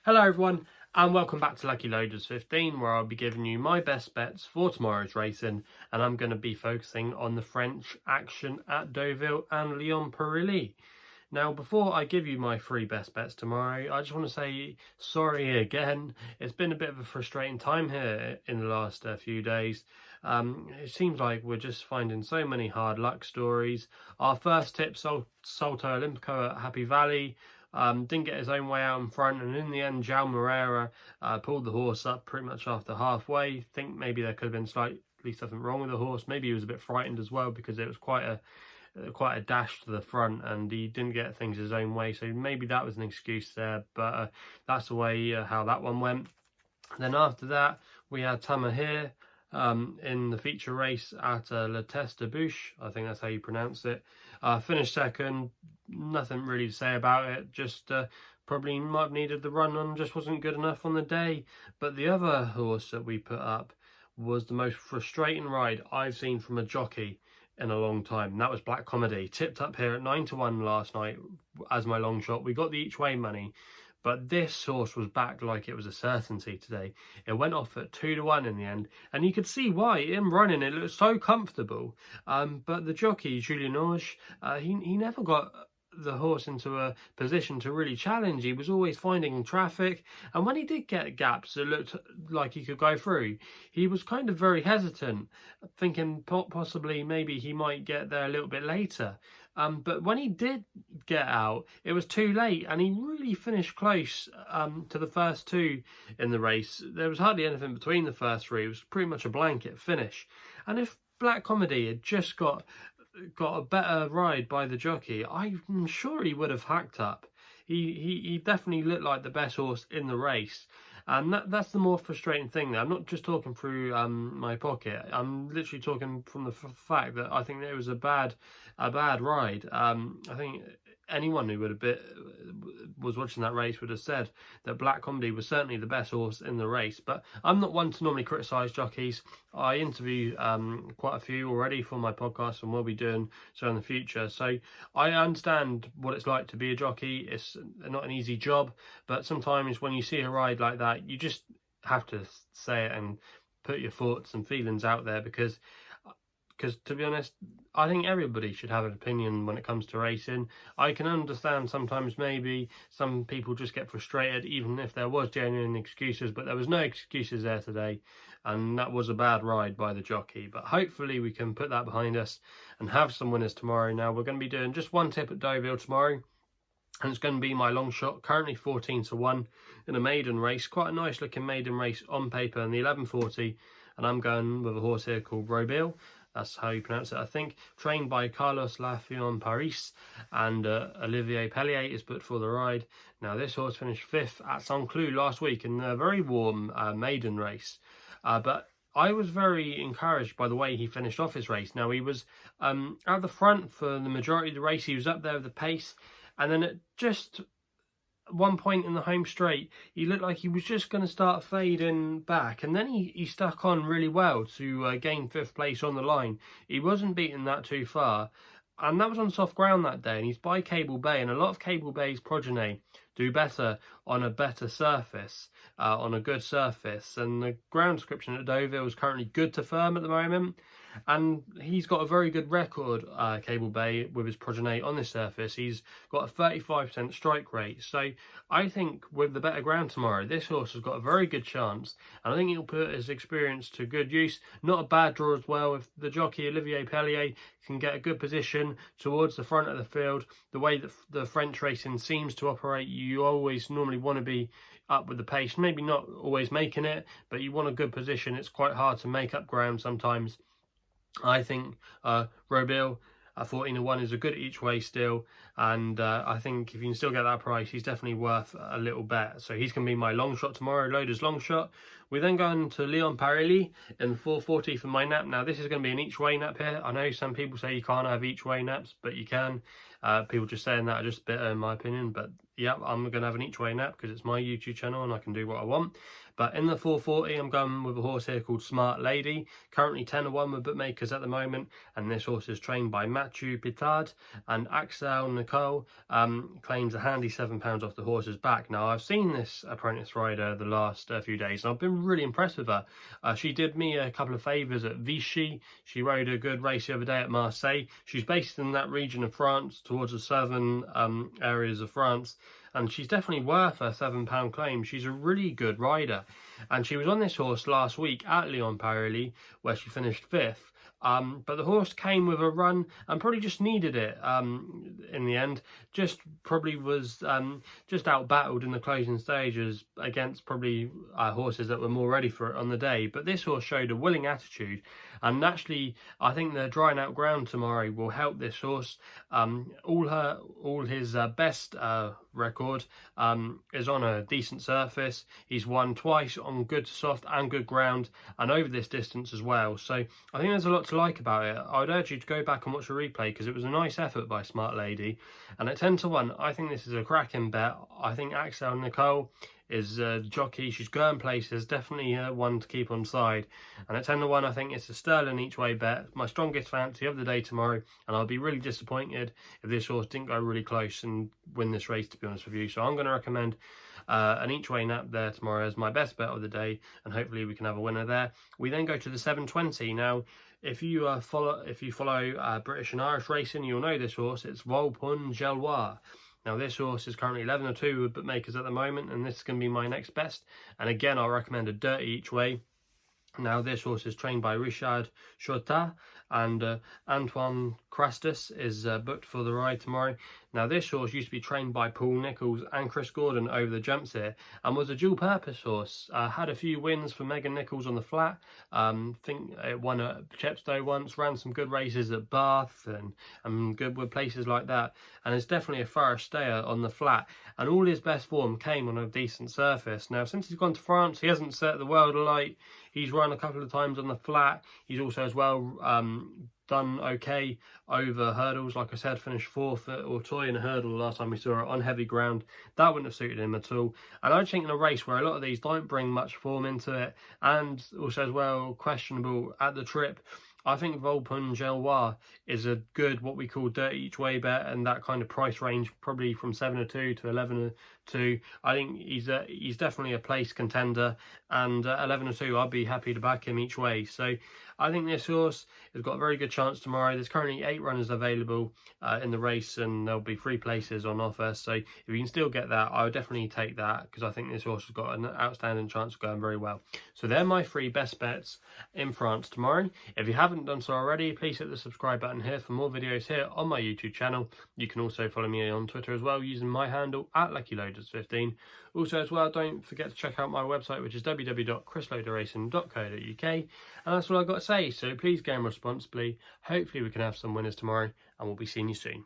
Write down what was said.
Hello everyone and welcome back to Lucky Loaders 15, where I'll be giving you my best bets for tomorrow's racing, and I'm going to be focusing on the French action at Deauville and Lyon Parilly. Now, before I give you my 3 best bets tomorrow, I just want to say sorry again. It's been a bit of a frustrating time here in the last few days. It seems like we're just finding so many hard luck stories. Our first tip, Salto Olimpico at Happy Valley, didn't get his own way out in front, and in the end João Moreira pulled the horse up pretty much after halfway. Think maybe there could have been slightly something wrong with the horse. Maybe he was a bit frightened as well, because it was quite a dash to the front and he didn't get things his own way, so maybe that was an excuse there, but that's the way how that one went. Then after that we had Tama here in the feature race at La Teste de Bouche, I think that's how you pronounce it. Finished second, nothing really to say about it, just probably might have needed the run on, just wasn't good enough on the day. But the other horse that we put up was the most frustrating ride I've seen from a jockey in a long time, and that was Black Comedy. Tipped up here at 9-1 last night as my long shot. We got the each way money, but this horse was backed like it was a certainty today. It went off at 2-1 in the end, and you could see why. Him running, it looked so comfortable. But the jockey, Julien Orge, he never got the horse into a position to really challenge. He was always finding traffic, and when he did get gaps that looked like he could go through, he was kind of very hesitant, thinking possibly maybe he might get there a little bit later. But when he did get out, it was too late, and he really finished close to the first 2 in the race. There was hardly anything between the first 3. It was pretty much a blanket finish. And if Black Comedy had just got a better ride by the jockey, I'm sure he would have hacked up. He definitely looked like the best horse in the race, and that's the more frustrating thing there. I'm not just talking through my pocket. I'm literally talking from the fact that I think that it was a bad ride. I think anyone who was watching that race would have said that Black Comedy was certainly the best horse in the race. But I'm not one to normally criticise jockeys. I interview quite a few already for my podcast, and will be doing so in the future. So I understand what it's like to be a jockey. It's not an easy job, but sometimes when you see a ride like that, you just have to say it and put your thoughts and feelings out there, because to be honest, I think everybody should have an opinion when it comes to racing. I can understand sometimes maybe some people just get frustrated even if there was genuine excuses, but there was no excuses there today, and that was a bad ride by the jockey. But hopefully we can put that behind us and have some winners tomorrow. Now we're going to be doing just one tip at Deauville tomorrow, and it's going to be my long shot, currently 14-1 in a maiden race. Quite a nice looking maiden race on paper in the 1140, and I'm going with a horse here called Roble. That's how you pronounce it, I think. Trained by Carlos Lyon Parilly, and Olivier Pellier is put for the ride. Now, this horse finished 5th at Saint-Cloud last week in a very warm maiden race. But I was very encouraged by the way he finished off his race. Now, he was at the front for the majority of the race. He was up there with the pace. And then at just one point in the home straight, he looked like he was just going to start fading back, and then he stuck on really well to gain 5th place on the line. He wasn't beaten that too far, and that was on soft ground that day, and he's by Cable Bay, and a lot of Cable Bay's progeny do better on a better surface, on a good surface, and the ground description at Deauville is currently good to firm at the moment, and he's got a very good record, Cable Bay, with his progeny on this surface. He's got a 35% strike rate, so I think with the better ground tomorrow, this horse has got a very good chance, and I think he'll put his experience to good use. Not a bad draw as well. If the jockey Olivier Pellier can get a good position towards the front of the field, the way that the French racing seems to operate, you always normally want to be up with the pace, maybe not always making it, but you want a good position. It's quite hard to make up ground sometimes. I think Roble at 14-1 is a good each way still, and I think if you can still get that price, he's definitely worth a little bet. So he's going to be my long shot tomorrow, Loaders long shot. We then go into Lyon Parilly in the 440 for my nap. Now this is going to be an each way nap here. I know some people say you can't have each way naps, but you can. People just saying that are just bitter in my opinion, but yeah, I'm going to have an each way nap because it's my YouTube channel and I can do what I want. But in the 440, I'm going with a horse here called Smart Lady, currently 10-1 with bookmakers at the moment, and this horse is trained by Mathieu Pitard, and Axel Nicole claims a handy £7 off the horse's back. Now, I've seen this apprentice rider the last few days, and I've been really impressed with her. She did me a couple of favours at Vichy. She rode a good race the other day at Marseille. She's based in that region of France, towards the southern areas of France, and she's definitely worth a £7 claim. She's a really good rider, and she was on this horse last week at Lyon Parilly, where she finished 5th. But the horse came with a run and probably just needed it in the end. Just probably was just out-battled in the closing stages against probably horses that were more ready for it on the day. But this horse showed a willing attitude, and naturally I think the drying out ground tomorrow will help this horse. All his best record is on a decent surface. He's won twice on good soft and good ground, and over this distance as well. So I think there's a lot to like about it. I would urge you to go back and watch the replay, because it was a nice effort by Smart Lady. And at 10-1, I think this is a cracking bet. I think Axel Nicole is a jockey. She's going places, definitely one to keep on side. And at 10-1, I think it's a sterling each way bet. My strongest fancy of the day tomorrow, and I'll be really disappointed if this horse didn't go really close and win this race, to be honest with you. So I'm going to recommend an each way nap there tomorrow as my best bet of the day, and hopefully we can have a winner there. We then go to the 720. Now, if you follow British and Irish racing, you'll know this horse. It's Volpone Jelois. Now, this horse is currently 11-2 with bookmakers at the moment, and this is going to be my next best. And again, I'll recommend a dirty each way. Now, this horse is trained by Richard Chota, and Antoine Crastus is booked for the ride tomorrow. Now, this horse used to be trained by Paul Nicholls and Chris Gordon over the jumps here, and was a dual-purpose horse. Had a few wins for Megan Nichols on the flat. Think it won at Chepstow once, ran some good races at Bath and good with places like that, and is definitely a thorough stayer on the flat. And all his best form came on a decent surface. Now, since he's gone to France, he hasn't set the world alight. He's run a couple of times on the flat. He's also as well done okay over hurdles. Like I said, finished 4th at Auteuil in a hurdle last time we saw it on heavy ground. That wouldn't have suited him at all. And I just think in a race where a lot of these don't bring much form into it, and also as well questionable at the trip, I think Volpone Jelois is a good, what we call dirty each way bet, and that kind of price range, probably from 7-2 to 11-2. I think he's definitely a place contender, and 11-2, I'd be happy to back him each way. So I think this horse has got a very good chance tomorrow. There's currently 8 runners available in the race, and there'll be 3 places on offer. So if you can still get that, I would definitely take that, because I think this horse has got an outstanding chance of going very well. So they're my 3 best bets in France tomorrow. If you haven't done so already, please hit the subscribe button here for more videos here on my YouTube channel. You can also follow me on Twitter as well, using my handle at LuckyLoaders15. Also as well, don't forget to check out my website, which is www.chrisloaderracing.co.uk. And that's all I've got to say, so please game responsibly. Hopefully we can have some winners tomorrow, and we'll be seeing you soon.